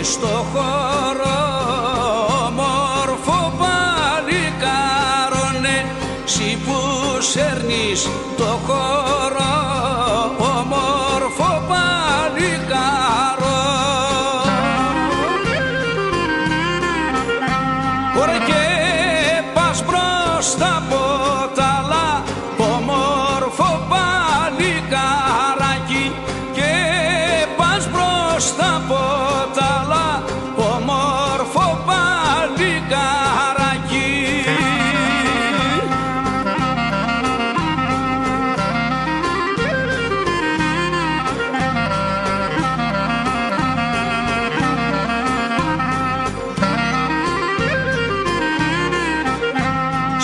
στο χώρο, όμορφο παλικάρονε, σι που σέρνεις το χώρο, όμορφο παλικάρο. Ωραία και πας μπροστά από τα άλλα, όμορφο παλικάρακι, και πας μπροστά από τα άλλα, όμορφο παλικάρακι.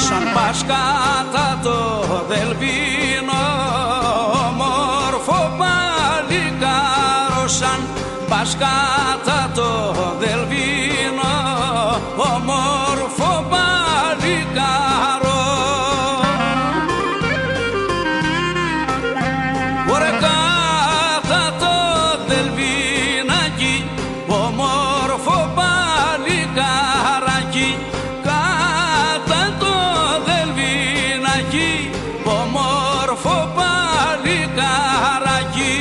Σαν πας κατά το Δελβίνο, όμορφο παλικάρο, σαν πας κατά το Δελβίνο, όμορφο παλικάρο. Ωραία κατά το Δελβίνακι, όμορφο παλικάρακι, κατά το Δελβίνακι, όμορφο παλικάρακι.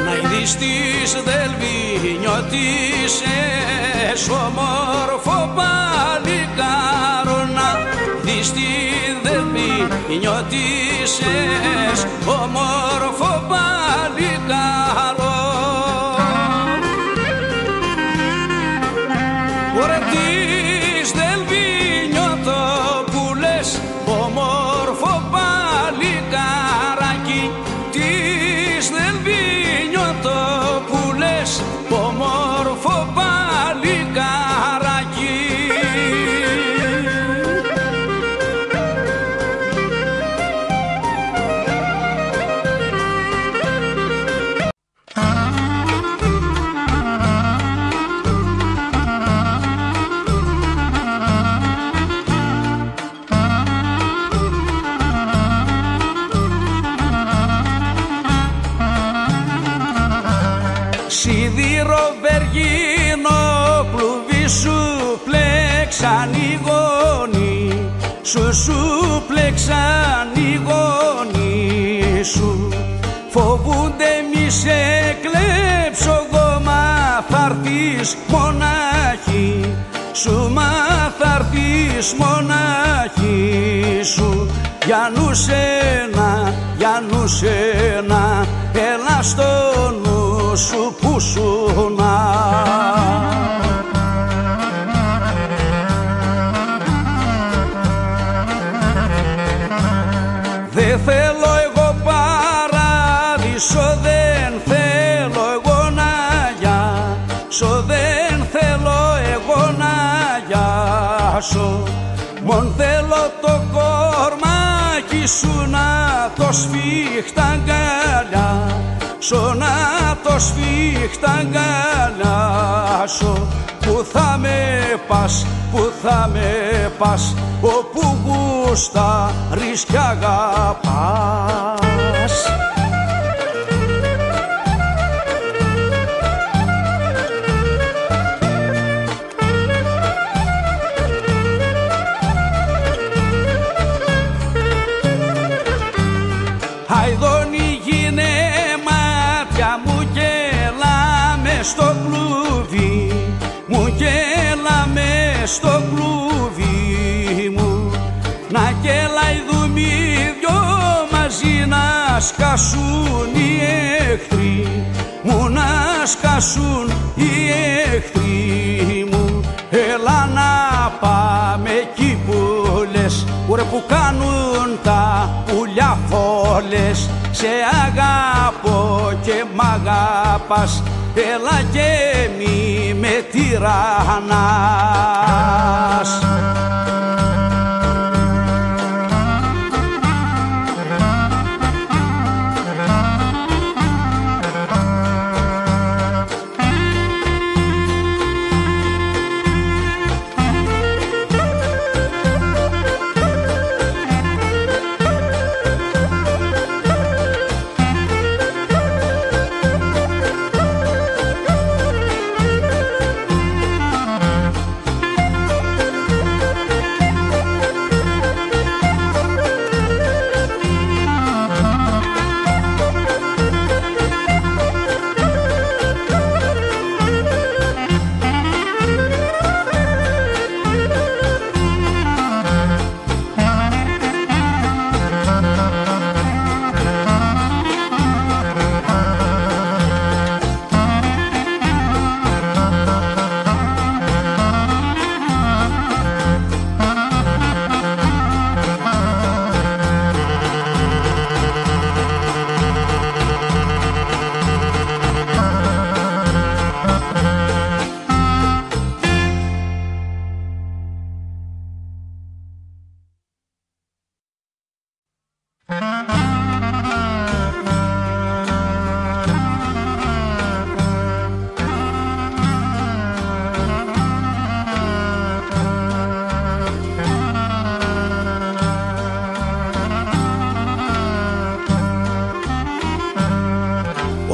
Να ειδείς τις Δελβινιώτισσες, όμορφο παλικάρο, να δεις τις Δελβινιώτισσες, όμορφο παλικάρο. Ωραία τις Δελβινιώτοπουλες, όμορφο παλικάρακι, τις Δελβινιώτοπουλες, όμορφο παλικάρακι. Σιδήρο βεργίνο πλουβί σου πλέξαν οι γόνοι σου πλέξαν οι γόνοι σου. Φοβούνται μη σε κλέψω εγώ, μα θα έρθεις μονάχη σου, μα θα έρθεις μονάχη σου. Για νου σένα, έλα στο νου σου που σου να. Δεν θέλω εγώ παράδεισο, δεν θέλω εγώ να γιάσω, δεν θέλω εγώ να γιάσω. Μον θέλω το κορμάκι σου να το σφίχταγκαλιάσω, να το σφίχταγκαλιάσω. Πού θα με πας, πού θα με πας, όπου γουστάρεις κι αγαπάς. Αηδόνι γίνε μάτια μου και έλα μες στο κλουβί μου, και έλα μες στο κλουβί μου. Να και λαϊδούμε οι δυο μαζί, να σκάσουν οι εχθροί μου, να σκάσουν οι εχθροί μου. Έλα να πάμε εκεί που λες, ωρε που κάνουν τα πουλιά φόλες. Σε αγαπώ και μ' αγαπάς, έλα και μη με τυραννάς.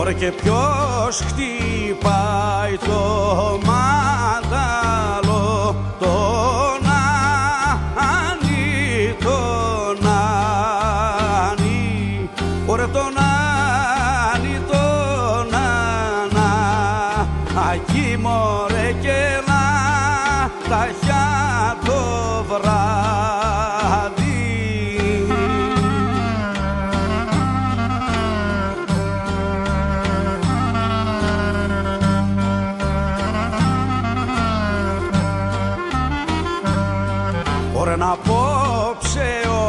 Ωραία και ποιος χτυπάει το μάνταλο, τον Άννη, τον Άννη, ωραία τον Άννη, τον Αννάκη, μωρέ και να ταχιά το βράδυ. Ωραία απόψε ο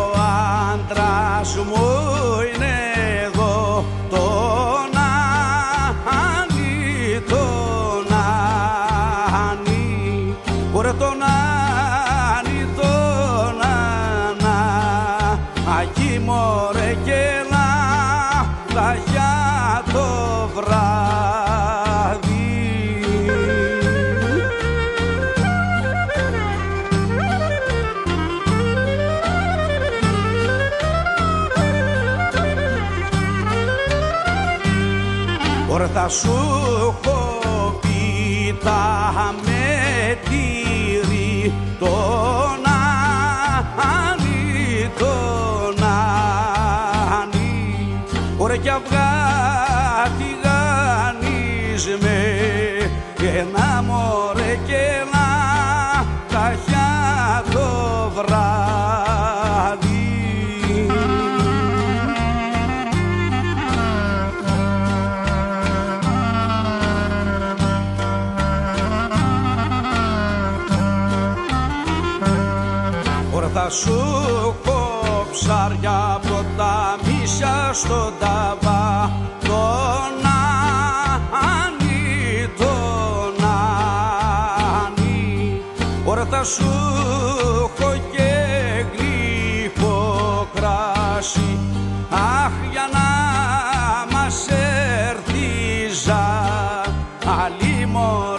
άντρας μου είναι εδώ, τον Άννη, τον Άννη, ωραία τον Άννη, τον Αννάκη, μωρέ και να ταχιά το βράδυ. Ωραία θα σου έχω πει τα με τυρί, τον Άννη, τον Άννη, ωραία κι αυγά τηγανείς με ένα, μωρέ και να ταχιά το βράδυ. Θα σου έχω ψάρια από τα μίσια στον ταβά, τον Άννη, τον Άννη, ωραία θα σου έχω και γλυκό κράσι, αχ για να μας έρθει ζα, άλλη μωρέ.